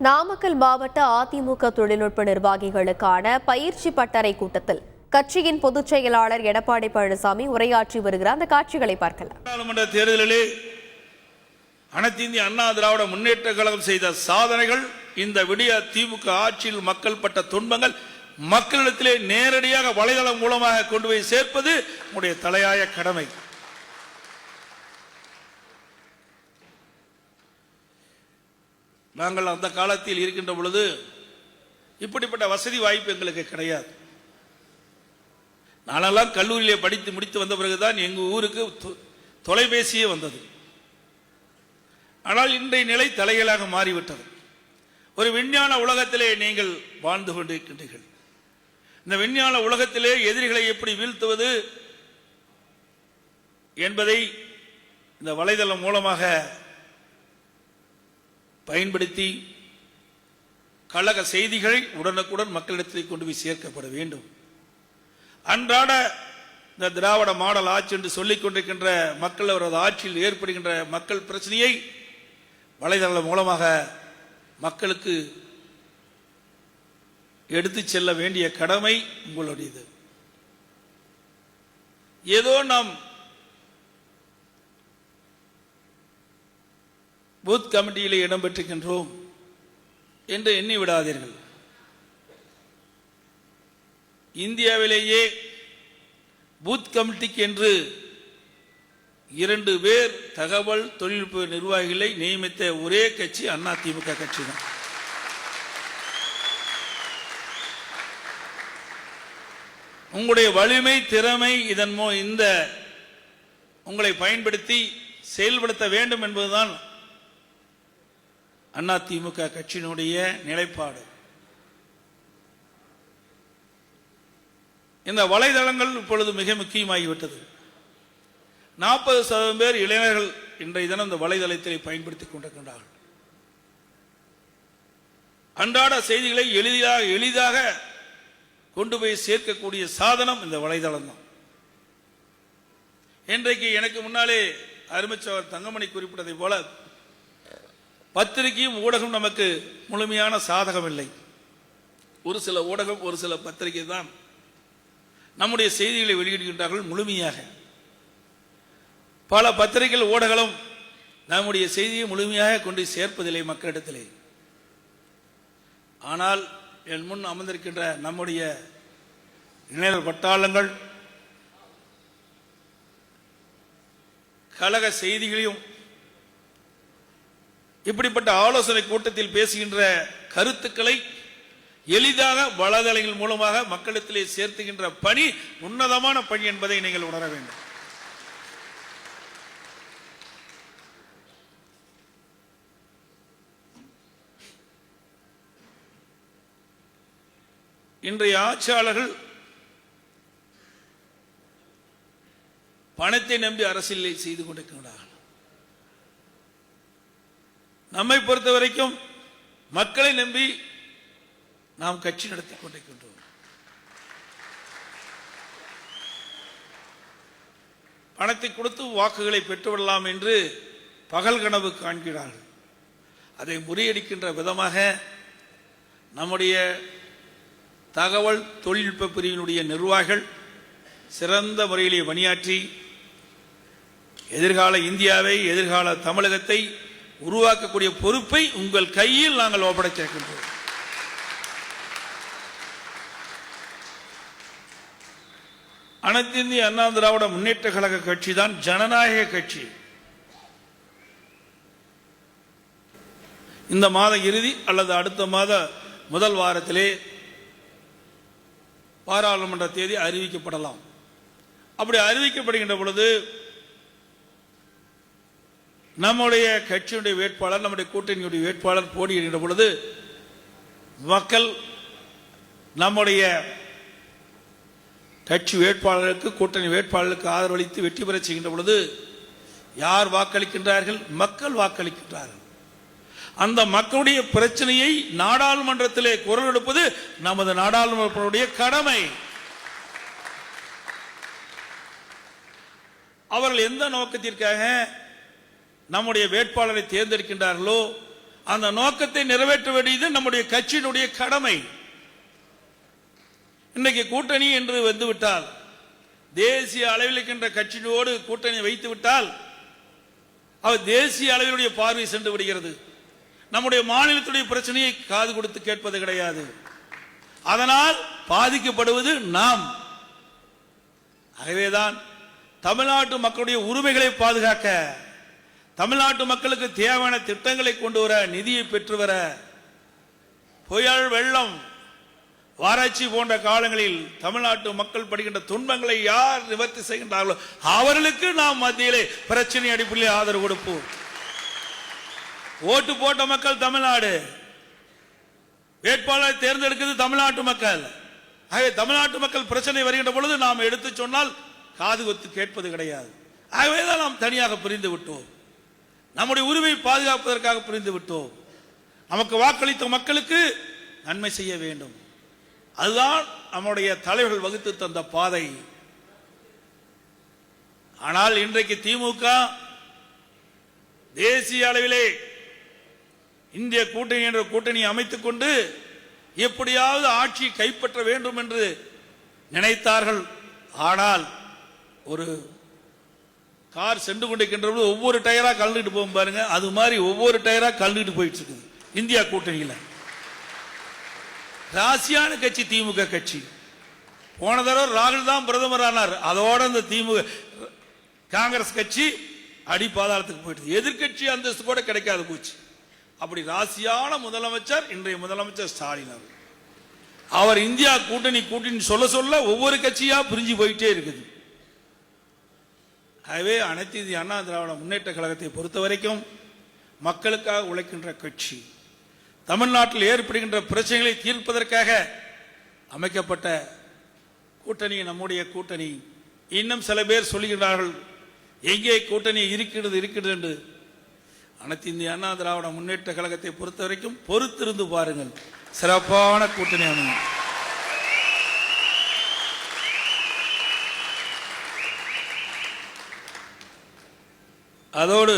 நாமக்கல் மாவட்ட அதிமுக தொழில்நுட்ப நிர்வாகிகளுக்கான பயிற்சி பட்டறை கூட்டத்தில் கட்சியின் பொதுச் செயலாளர் எடப்பாடி பழனிசாமி உரையாற்றி வருகிறார். அந்த காட்சிகளை பார்க்கலாம். நாடாளுமன்ற தேர்தலிலே அனைத்து இந்திய அண்ணா திராவிட முன்னேற்ற கழகம் செய்த சாதனைகள், இந்த விடிய திமுக ஆட்சியில் மக்கள் பட்ட துன்பங்கள் மக்களிடத்திலே நேரடியாக வலைதளம் மூலமாக கொண்டு போய் சேர்ப்பது உங்களுடைய தலையாய கடமை. நாங்கள் அந்த காலத்தில் இருக்கின்ற பொழுது இப்படிப்பட்ட வசதி வாய்ப்பு எங்களுக்கு கிடையாது. நானெல்லாம் கல்லூரியிலே படித்து முடித்து வந்த பிறகுதான் எங்கள் ஊருக்கு தொலைபேசியே வந்தது. ஆனால் இன்றைய நிலை தலைகளாக மாறிவிட்டது. ஒரு விஞ்ஞான உலகத்திலே நீங்கள் வாழ்ந்து கொண்டிருக்கின்றீர்கள். இந்த விஞ்ஞான உலகத்திலே எதிரிகளை எப்படி வீழ்த்துவது என்பதை இந்த வலைதளம் மூலமாக பயன்படுத்தி கழக செய்திகளை உடனுக்குடன் மக்களிடத்தில் கொண்டு போய் சேர்க்கப்பட வேண்டும். அன்றாட இந்த திராவிட மாடல் ஆட்சி என்று சொல்லிக் கொண்டிருக்கின்ற மக்கள் அவரது ஆட்சியில் ஏற்படுகின்ற மக்கள் பிரச்சனையை வலைதளம் மூலமாக மக்களுக்கு எடுத்து செல்ல வேண்டிய கடமை உங்களுடையது. ஏதோ நாம் பூத் கமிட்டியிலே இடம்பெற்றிருக்கின்றோம் என்று எண்ணி விடாதீர்கள். இந்தியாவிலேயே பூத் கமிட்டிக்கு என்று 2 பேர் தகவல் தொழில்நுட்ப நிர்வாகிகளை நியமித்த ஒரே கட்சி அதிமுக கட்சி தான். உங்களுடைய வலிமை, திறமை இதன் இந்த உங்களை பயன்படுத்தி செயல்படுத்த வேண்டும் என்பதுதான் அதிமுக கட்சியினுடைய நிலைப்பாடு. இந்த வலைதளங்கள் இப்பொழுது மிக முக்கியமாகிவிட்டது. 40% பேர் இளைஞர்கள் இன்றைய தினம் இந்த வலைதளத்தை பயன்படுத்திக் கொண்டிருக்கின்றார்கள். அன்றாட செய்திகளை எளிதாக கொண்டு போய் சேர்க்கக்கூடிய சாதனம் இந்த வலைதளம் தான். இன்றைக்கு எனக்கு முன்னாலே அருமைச்சவர் தங்கமணி குறிப்பிட்டதை போல பத்திரிகையும் ஊடகம் நமக்கு முழுமையான சாதகம் இல்லை. ஒரு சில ஊடகம், ஒரு சில பத்திரிகை தான் நம்முடைய செய்திகளை வெளியிடுகின்றார்கள் முழுமையாக. பல பத்திரிகைகள், ஊடகம் நம்முடைய செய்தியை முழுமையாக கொண்டு சேர்ப்பதில்லை மக்களிடத்திலே. ஆனால் என் முன் அமர்ந்திருக்கின்ற நம்முடைய இளைஞர் பட்டாளங்கள் கழக செய்திகளையும் இப்படிப்பட்ட ஆலோசனை கூட்டத்தில் பேசுகின்ற கருத்துக்களை எளிதாக வலைதளங்கள் மூலமாக மக்களிடத்திலே சேர்த்துகின்ற பணி உன்னதமான பணி என்பதை நீங்கள் உணர வேண்டும். இன்றைய ஆட்சியாளர்கள் பணத்தை நம்பி அரசியலை செய்து கொண்டிருக்கிறார்கள். நம்மை பொறுத்த வரைக்கும் மக்களை நம்பி நாம் கட்சி நடத்திக் கொண்டிருக்கின்றோம். பணத்தை கொடுத்து வாக்குகளை பெற்றுவிடலாம் என்று பகல் கனவு காண்கிறார்கள். அதை முறியடிக்கின்ற விதமாக நம்முடைய தகவல் தொழில்நுட்ப பிரிவினுடைய நிர்வாகிகள் சிறந்த முறையிலே பணியாற்றி எதிர்கால இந்தியாவை, எதிர்கால தமிழகத்தை உருவாக்கக்கூடிய பொறுப்பை உங்கள் கையில் நாங்கள் ஒப்படைத்திருக்கின்றோம். அனைத்து இந்திய அண்ணா திராவிட முன்னேற்ற கழக கட்சி தான் ஜனநாயக கட்சி. இந்த மாத இறுதி அல்லது அடுத்த மாத முதல் வாரத்திலே பாராளுமன்ற தேதி அறிவிக்கப்படலாம். அப்படி அறிவிக்கப்படுகின்ற பொழுது நம்முடைய கட்சியுடைய வேட்பாளர், நம்முடைய கூட்டணியுடைய வேட்பாளர் போட்டியிடுகின்ற பொழுது மக்கள் நம்முடைய கட்சி வேட்பாளருக்கு, கூட்டணி வேட்பாளருக்கு ஆதரவளித்து வெற்றி பெற செய்கின்ற பொழுது யார் வாக்களிக்கின்றார்கள்? மக்கள் வாக்களிக்கின்றார்கள். அந்த மக்களுடைய பிரச்சனையை நாடாளுமன்றத்திலே குரல் எடுப்பது நமது நாடாளுமன்றத்தினுடைய கடமை. அவர்கள் எந்த நோக்கத்திற்காக நம்முடைய வேட்பாளரை தேர்ந்தெடுக்கின்றார்களோ அந்த நோக்கத்தை நிறைவேற்ற வேண்டியது நம்முடைய கட்சியினுடைய கடமை. இன்றைக்கு கூட்டணி என்று வந்துவிட்டால், தேசிய அளவில் இருக்கின்ற கட்சியோடு கூட்டணி வைத்து விட்டால் அவர் தேசிய அளவிலுடைய பார்வை சென்று விடுகிறது. நம்முடைய மாநிலத்துடைய பிரச்சனையை காது கொடுத்து கேட்பது கிடையாது. அதனால் பாதிக்கப்படுவது நாம். ஆகவேதான் தமிழ்நாட்டு மக்களுடைய உரிமைகளை பாதுகாக்க, தமிழ்நாட்டு மக்களுக்கு தேவையான திட்டங்களை கொண்டு வர, நிதியை பெற்று வர, புயல், வெள்ளம், வறட்சி போன்ற காலங்களில் தமிழ்நாட்டு மக்கள் படுகின்ற துன்பங்களை யார் நிவர்த்தி செய்கின்றார்களோ அவர்களுக்கு நாம் மத்தியிலே பிரச்சனை அடிப்படையில் ஆதரவு கொடுப்போம். ஓட்டு போட்ட மக்கள் தமிழ்நாடு, வேட்பாளரை தேர்ந்தெடுக்கிறது தமிழ்நாட்டு மக்கள். ஆகவே தமிழ்நாட்டு மக்கள் பிரச்சனை வருகின்ற பொழுது நாம் எடுத்து சொன்னால் காது கொத்து கேட்பது கிடையாது. ஆகவேதான் நாம் தனியாக பிரிந்து விட்டோம். நம்முடைய உரிமை பாதுகாப்பதற்காக பிரிந்து விட்டோம். நமக்கு வாக்களித்த மக்களுக்கு நன்மை செய்ய வேண்டும். அதுதான் நம்முடைய தலைவர்கள் வகுத்து தந்த பாதை. ஆனால் இன்றைக்கு திமுக தேசிய அளவிலே இந்திய கூட்டணி என்ற கூட்டணி அமைத்துக் கொண்டு எப்படியாவது ஆட்சி கைப்பற்ற வேண்டும் என்று நினைத்தார்கள். ஆனால் ஒரு கார் சென்று கொண்டிருக்கின்ற ஒவ்வொரு டயரா கலந்துட்டு போகும் பாருங்க, அது மாதிரி ஒவ்வொரு டயரா கலந்துட்டு போயிட்டு இருக்குது இந்தியா கூட்டணியில். ராசியான கட்சி திமுக கட்சி. போன தடவை ராகுல் தான் பிரதமர் ஆனார், அதோட இந்த திமுக காங்கிரஸ் கட்சி அடி பாதாளத்துக்கு போயிட்டு எதிர்கட்சி அந்தஸ்து கூட கிடைக்காது போச்சு. அப்படி ராசியான முதலமைச்சர் இன்றைய முதலமைச்சர் ஸ்டாலின் அவர். அவர் இந்தியா கூட்டணி கூட்டணி சொல்ல சொல்ல ஒவ்வொரு கட்சியா பிரிஞ்சு போயிட்டே இருக்குது. ஆகவே அனைத்து இந்திய அண்ணா திராவிட முன்னேற்ற கழகத்தை பொறுத்த வரைக்கும் மக்களுக்காக உழைக்கின்ற கட்சி, தமிழ்நாட்டில் ஏற்படுகின்ற பிரச்சனைகளை தீர்ப்பதற்காக அமைக்கப்பட்ட கூட்டணி நம்முடைய கூட்டணி. இன்னும் சில பேர் சொல்லுகிறார்கள் எங்கே கூட்டணி இருக்கிறது என்று. அனைத்து இந்திய அண்ணா திராவிட முன்னேற்ற கழகத்தை பொறுத்த வரைக்கும் பொறுத்திருந்து பாருங்கள், சிறப்பான கூட்டணி அமையும். அதோடு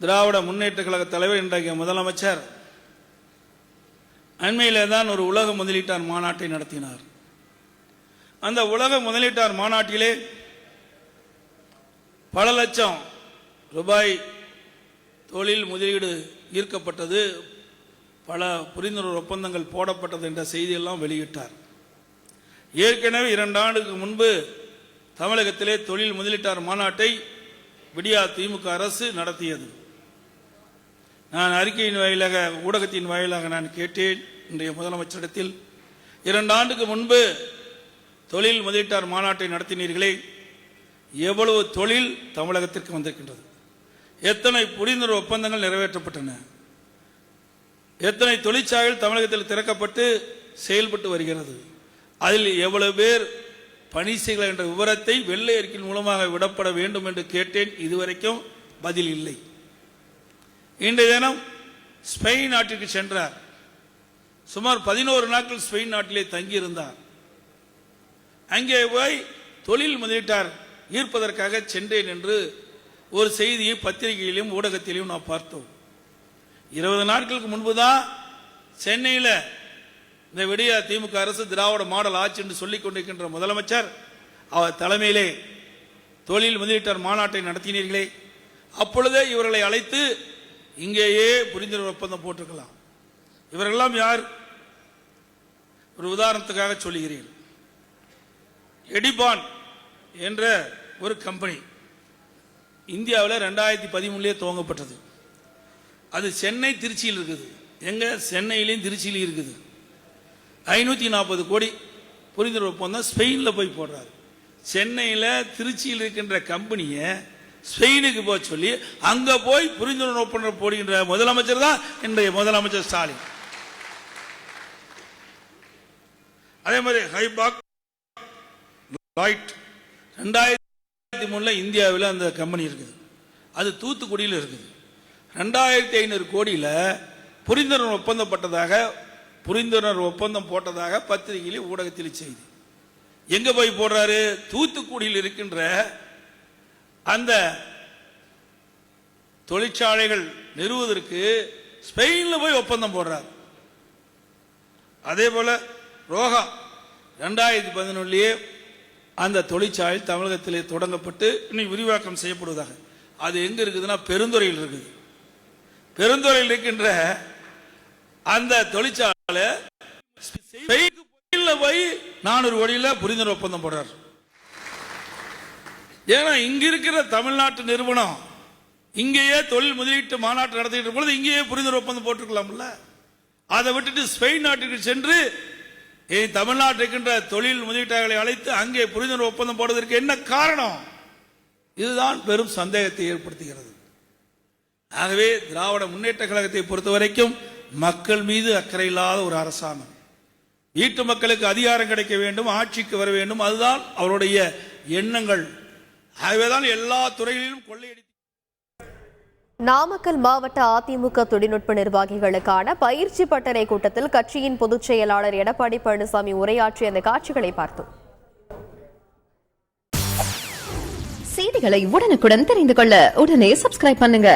திராவிட முன்னேற்ற கழக தலைவர் இன்றைய முதலமைச்சர் அண்மையிலே தான் ஒரு உலக முதலீட்டாளர் மாநாட்டை நடத்தினார். அந்த உலக முதலீட்டாளர் மாநாட்டிலே பல லட்சம் ரூபாய் தொழில் முதலீடு ஈர்க்கப்பட்டது, பல புரிந்துணர்வு ஒப்பந்தங்கள் போடப்பட்டது என்ற செய்தியெல்லாம் வெளியிட்டார். ஏற்கனவே 2 ஆண்டுக்கு முன்பு தமிழகத்திலே தொழில் முதலீட்டாளர் மாநாட்டை விடியா திமுக அரசு நடத்தியது. நான் அறிக்கையின் வாயிலாக, ஊடகத்தின் வாயிலாக நான் கேட்டேன் இன்றைய முதலமைச்சரிடத்தில், 2 ஆண்டுக்கு முன்பு தொழில் முதலீட்டாளர் மாநாட்டை நடத்தினீர்களே, எவ்வளவு தொழில் தமிழகத்திற்கு வந்திருக்கின்றது, எத்தனை புரிந்துணர்வு ஒப்பந்தங்கள் நிறைவேற்றப்பட்டன, எத்தனை தொழிற்சாலைகள் தமிழகத்தில் திறக்கப்பட்டு செயல்பட்டு வருகிறது, அதில் எவ்வளவு பேர் பணி செய்கிறார் என்ற விவரத்தை வெள்ளை அறிக்கையின் மூலமாக விடப்பட வேண்டும் என்று கேட்டேன். இதுவரைக்கும் பதில் இல்லை. இன்றைய தினம் ஸ்பெயின் நாட்டிற்கு சென்றார். சுமார் 11 நாட்கள் ஸ்பெயின் நாட்டிலே தங்கியிருந்தார். அங்கே போய் தொழில் முதலீட்டார் ஈர்ப்பதற்காக சென்றேன் என்று ஒரு செய்தியை பத்திரிகையிலும் ஊடகத்திலும் நாம் பார்த்தோம். 20 நாட்களுக்கு முன்புதான் சென்னையில் இந்த விடியா திமுக அரசு திராவிட மாடல் ஆட்சி என்று சொல்லிக் கொண்டிருக்கின்ற முதலமைச்சர் அவர் தலைமையிலே தொழில் முதலீட்டாளர் மாநாட்டை நடத்தினீர்களே, அப்பொழுதே இவர்களை அழைத்து இங்கேயே புரிந்துணர்வு ஒப்பந்தம் போட்டிருக்கலாம். இவரெல்லாம் யார்? ஒரு உதாரணத்துக்காக சொல்லுகிறேன். எடிபான் என்ற ஒரு கம்பெனி இந்தியாவில் 2013 துவங்கப்பட்டது. அது சென்னை திருச்சியில் இருக்குது. எங்க? சென்னையிலையும் திருச்சியிலையும் இருக்குது. 540 கோடி புரிந்துணர்வு ஒப்பந்தம் ஸ்பெயினில் போய் போடுறாரு. சென்னையில் திருச்சியில் இருக்கின்ற கம்பெனியை ஸ்பெயினுக்கு போக சொல்லி அங்க போய் புரிந்துணர்வு ஒப்பந்தம் போடுகின்ற முதலமைச்சர் தான் இன்றைய முதலமைச்சர் ஸ்டாலின். அதே மாதிரி ஹைபாக் லைட் 2003 இந்தியாவில் அந்த கம்பெனி இருக்குது. அது தூத்துக்குடியில் இருக்குது. 2500 கோடியில் புரிந்துணர்வு ஒப்பந்தம் போட்டதாக பத்திரிகையில் ஊடகத்தில் செய்தி. எங்க போய் போடுறாரு? தூத்துக்குடியில் இருக்கின்ற அந்த தொழிற்சாலைகள் நிறுவுவதற்கு ஸ்பெயின்ல போய் ஒப்பந்தம் போடுறார். அதே போல ரோகா 2011 அந்த தொழிற்சாலை தமிழகத்திலே தொடங்கப்பட்டு இன்னும் விரிவாக்கம் செய்யப்படுவதாக. அது எங்க இருக்குதுன்னா பெருந்துறையில் இருக்குது. பெருந்துறையில் இருக்கின்ற அந்த தொழிற்சாலை போய் 400 கோடியில புரிந்துணர்வு ஒப்பந்தம் போடுறார். ஏன்னா இங்க இருக்கிற தமிழ்நாட்டு நிறுவனம் இங்கேயே தொழில் முதலீட்டு மாநாட்டு நடத்திட்டு பொழுது இங்கேயே புரிந்துணர்வு ஒப்பந்தம் போட்டிருக்கலாம்ல. அதை விட்டுட்டு ஸ்பெயின் நாட்டுக்கு சென்று தமிழ்நாட்டில் இருக்கின்ற தொழில் முதலீட்டாளர்களை அழைத்து அங்கே புரிந்துணர்வு ஒப்பந்தம் போடுவதற்கு என்ன காரணம்? இதுதான் பெரும் சந்தேகத்தை ஏற்படுத்துகிறது. ஆகவே திராவிட முன்னேற்ற கழகத்தை பொறுத்தவரைக்கும் மக்கள் மீது அக்கறை இல்லாத ஒரு அரசாங்கம். வீட்டு மக்களுக்கு அதிகாரம் கிடைக்க வேண்டும், ஆட்சிக்கு வர வேண்டும், அதுதான் அவருடைய எண்ணங்கள். ஆகவேதான் எல்லா துறைகளிலும் கொள்ளையடி. நாமக்கல் மாவட்ட அதிமுக தொழில்நுட்ப நிர்வாகிகளுக்கான பயிற்சி பட்டறை கூட்டத்தில் கட்சியின் பொதுச் செயலாளர் எடப்பாடி பழனிசாமி உரையாற்றிய அந்த காட்சிகளை பார்த்தோம். செய்திகளை உடனுக்குடன் தெரிந்து கொள்ள உடனே சப்ஸ்கிரைப் பண்ணுங்க.